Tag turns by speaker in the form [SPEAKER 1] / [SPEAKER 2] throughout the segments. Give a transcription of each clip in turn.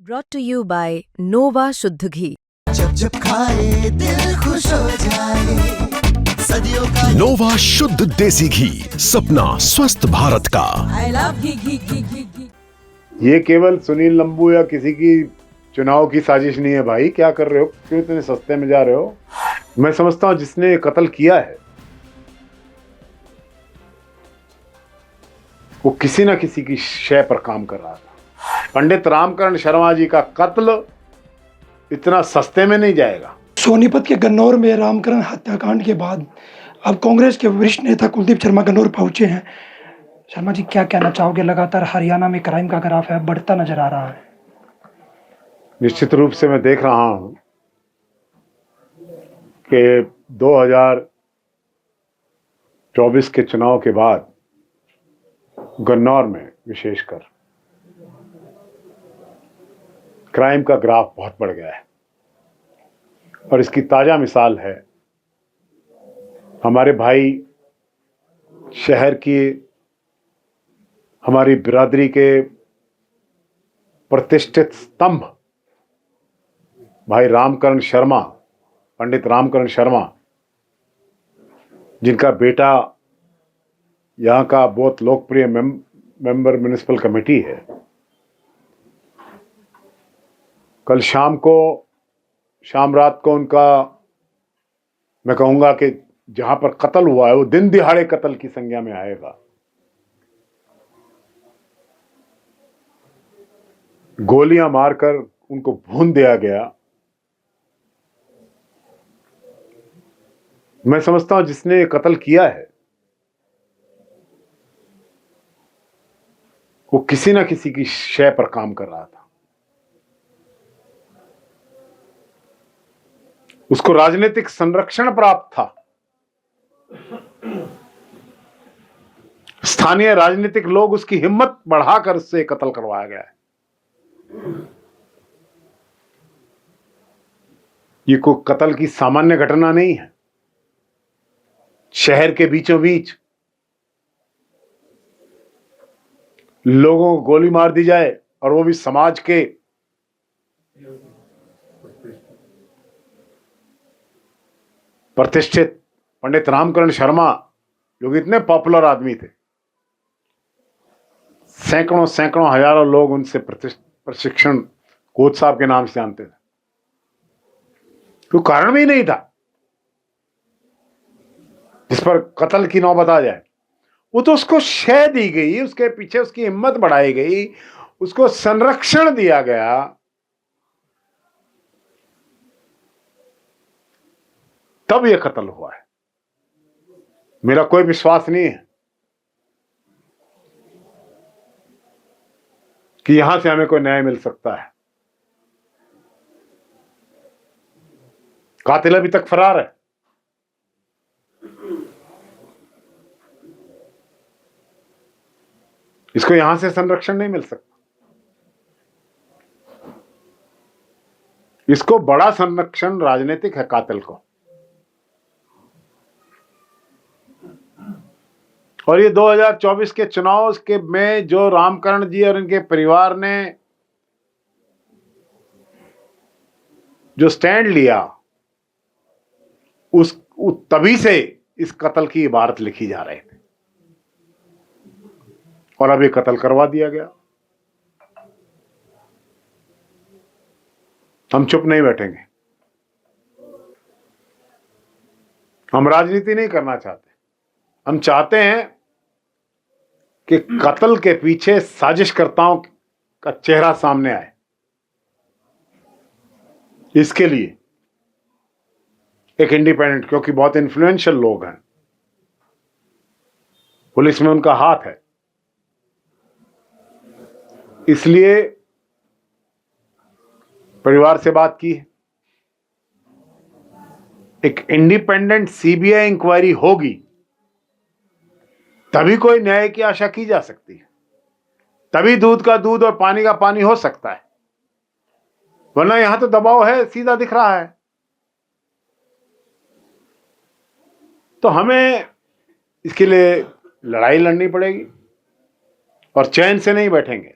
[SPEAKER 1] Brought to you by Nova शुद्ध घी।
[SPEAKER 2] जब जब खाए दिल खुश हो जाए सदियों का
[SPEAKER 3] नोवा शुद्ध देसी घी, सपना स्वस्थ भारत का।
[SPEAKER 2] I love घी।
[SPEAKER 4] ये केवल सुनील लंबू या किसी की चुनाव की साजिश नहीं है भाई। क्या कर रहे हो? क्यों इतने सस्ते में जा रहे हो? मैं समझता हूं जिसने कत्ल किया है वो किसी ना किसी की शय पर काम कर रहा था। पंडित रामकरण शर्मा जी का कत्ल इतना सस्ते में नहीं जाएगा।
[SPEAKER 5] सोनीपत के गन्नौर में रामकरण हत्याकांड के बाद अब कांग्रेस के वरिष्ठ नेता कुलदीप शर्मा गन्नौर पहुंचे हैं। शर्मा जी, क्या कहना चाहोगे? लगातार हरियाणा में क्राइम का ग्राफ है बढ़ता नजर आ रहा है।
[SPEAKER 4] निश्चित रूप से मैं देख रहा हूं कि 2024 के चुनाव के बाद गन्नौर में विशेषकर क्राइम का ग्राफ बहुत बढ़ गया है और इसकी ताजा मिसाल है हमारे भाई शहर की, हमारी बिरादरी के प्रतिष्ठित स्तंभ भाई रामकरण शर्मा, पंडित रामकरण शर्मा, जिनका बेटा यहाँ का बहुत लोकप्रिय मेंबर म्युनिसिपल कमेटी है। कल शाम रात को उनका, मैं कहूंगा कि जहां पर कत्ल हुआ है वो दिन दिहाड़े कत्ल की संज्ञा में आएगा। गोलियां मारकर उनको भून दिया गया। मैं समझता हूं जिसने ये कत्ल किया है वो किसी ना किसी की शय पर काम कर रहा था। उसको राजनीतिक संरक्षण प्राप्त था। स्थानीय राजनीतिक लोग उसकी हिम्मत बढ़ाकर उससे कत्ल करवाया गया है। ये कोई कत्ल की सामान्य घटना नहीं है। शहर के बीचों बीच लोगों को गोली मार दी जाए और वो भी समाज के प्रतिष्ठित पंडित रामकरण शर्मा, जो कि इतने पॉपुलर आदमी थे, सैकड़ों सैकड़ों हजारों लोग उनसे प्रशिक्षण कोच साहब के नाम से जानते थे। कोई कारण भी नहीं था जिस पर कत्ल की नौबत आ जाए। वो तो उसको शय दी गई, उसके पीछे उसकी हिम्मत बढ़ाई गई, उसको संरक्षण दिया गया। तब यह कत्ल हुआ है। मेरा कोई विश्वास नहीं है कि यहां से हमें कोई न्याय मिल सकता है। कातिल अभी तक फरार है। इसको यहां से संरक्षण नहीं मिल सकता। इसको बड़ा संरक्षण राजनीतिक है कातिल को। और ये 2024 के चुनाव के में जो रामकरण जी और इनके परिवार ने जो स्टैंड लिया, उस तभी से इस कत्ल की इबारत लिखी जा रही थी और अब ये कत्ल करवा दिया गया। हम चुप नहीं बैठेंगे। हम राजनीति नहीं करना चाहते। हम चाहते हैं कि कत्ल के पीछे साजिशकर्ताओं का चेहरा सामने आए। इसके लिए एक इंडिपेंडेंट, क्योंकि बहुत इन्फ्लुएंशियल लोग हैं, पुलिस में उनका हाथ है, इसलिए परिवार से बात की है। एक इंडिपेंडेंट सीबीआई इंक्वायरी होगी तभी कोई न्याय की आशा की जा सकती है। तभी दूध का दूध और पानी का पानी हो सकता है, वरना यहां तो दबाव है, सीधा दिख रहा है। तो हमें इसके लिए लड़ाई लड़नी पड़ेगी और चैन से नहीं बैठेंगे।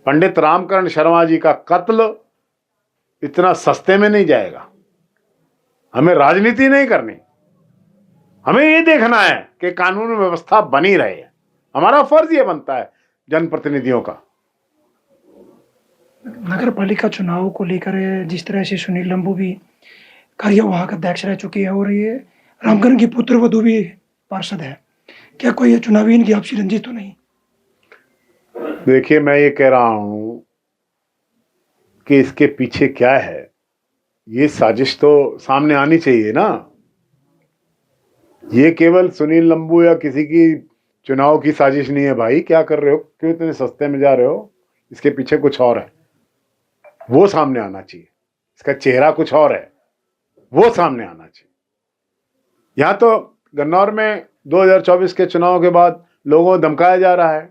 [SPEAKER 4] पंडित रामकरण शर्मा जी का कत्ल इतना सस्ते में नहीं जाएगा। हमें राजनीति नहीं करनी, हमें ये देखना है कि कानून व्यवस्था बनी रहे। हमारा फर्ज ये बनता है जनप्रतिनिधियों का।
[SPEAKER 5] नगर पालिका चुनाव को लेकर जिस तरह से सुनील लंबू भी कार्यवाहक अध्यक्ष रह चुके हैं और ये रामकरण की पुत्र वधू भी पार्षद है, क्या कोई ये चुनावी इनकी आपसी रंजिश तो नहीं?
[SPEAKER 4] देखिए, मैं ये कह रहा हूं कि इसके पीछे क्या है, ये साजिश तो सामने आनी चाहिए ना। ये केवल सुनील लंबू या किसी की चुनाव की साजिश नहीं है। भाई क्या कर रहे हो, क्यों इतने सस्ते में जा रहे हो? इसके पीछे कुछ और है, वो सामने आना चाहिए। इसका चेहरा कुछ और है, वो सामने आना चाहिए। यहां तो गन्नौर में 2024 के चुनाव के बाद लोगों को धमकाया जा रहा है।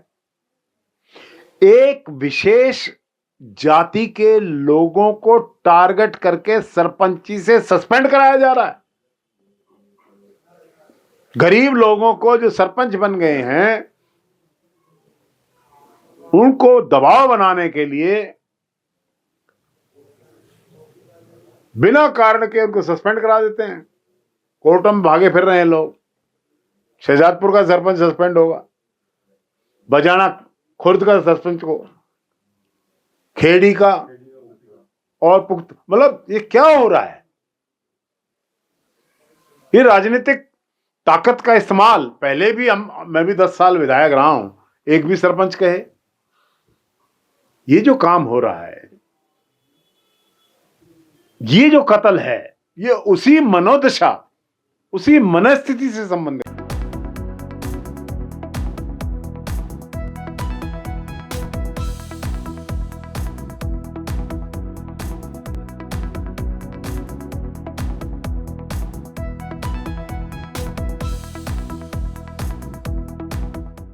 [SPEAKER 4] एक विशेष जाति के लोगों को टारगेट करके सरपंची से सस्पेंड कराया जा रहा है। गरीब लोगों को जो सरपंच बन गए हैं, उनको दबाव बनाने के लिए बिना कारण के उनको सस्पेंड करा देते हैं। कोर्टों में भागे फिर रहे हैं लोग। शहजादपुर का सरपंच सस्पेंड होगा, बजाना खुर्द का सरपंच को, खेड़ी का और पुख्त, मतलब ये क्या हो रहा है? ये राजनीतिक ताकत का इस्तेमाल, पहले भी मैं भी 10 साल विधायक रहा हूं, एक भी सरपंच कहे। ये जो काम हो रहा है, ये जो कत्ल है, ये उसी मनोदशा, उसी मनस्थिति से संबंधित।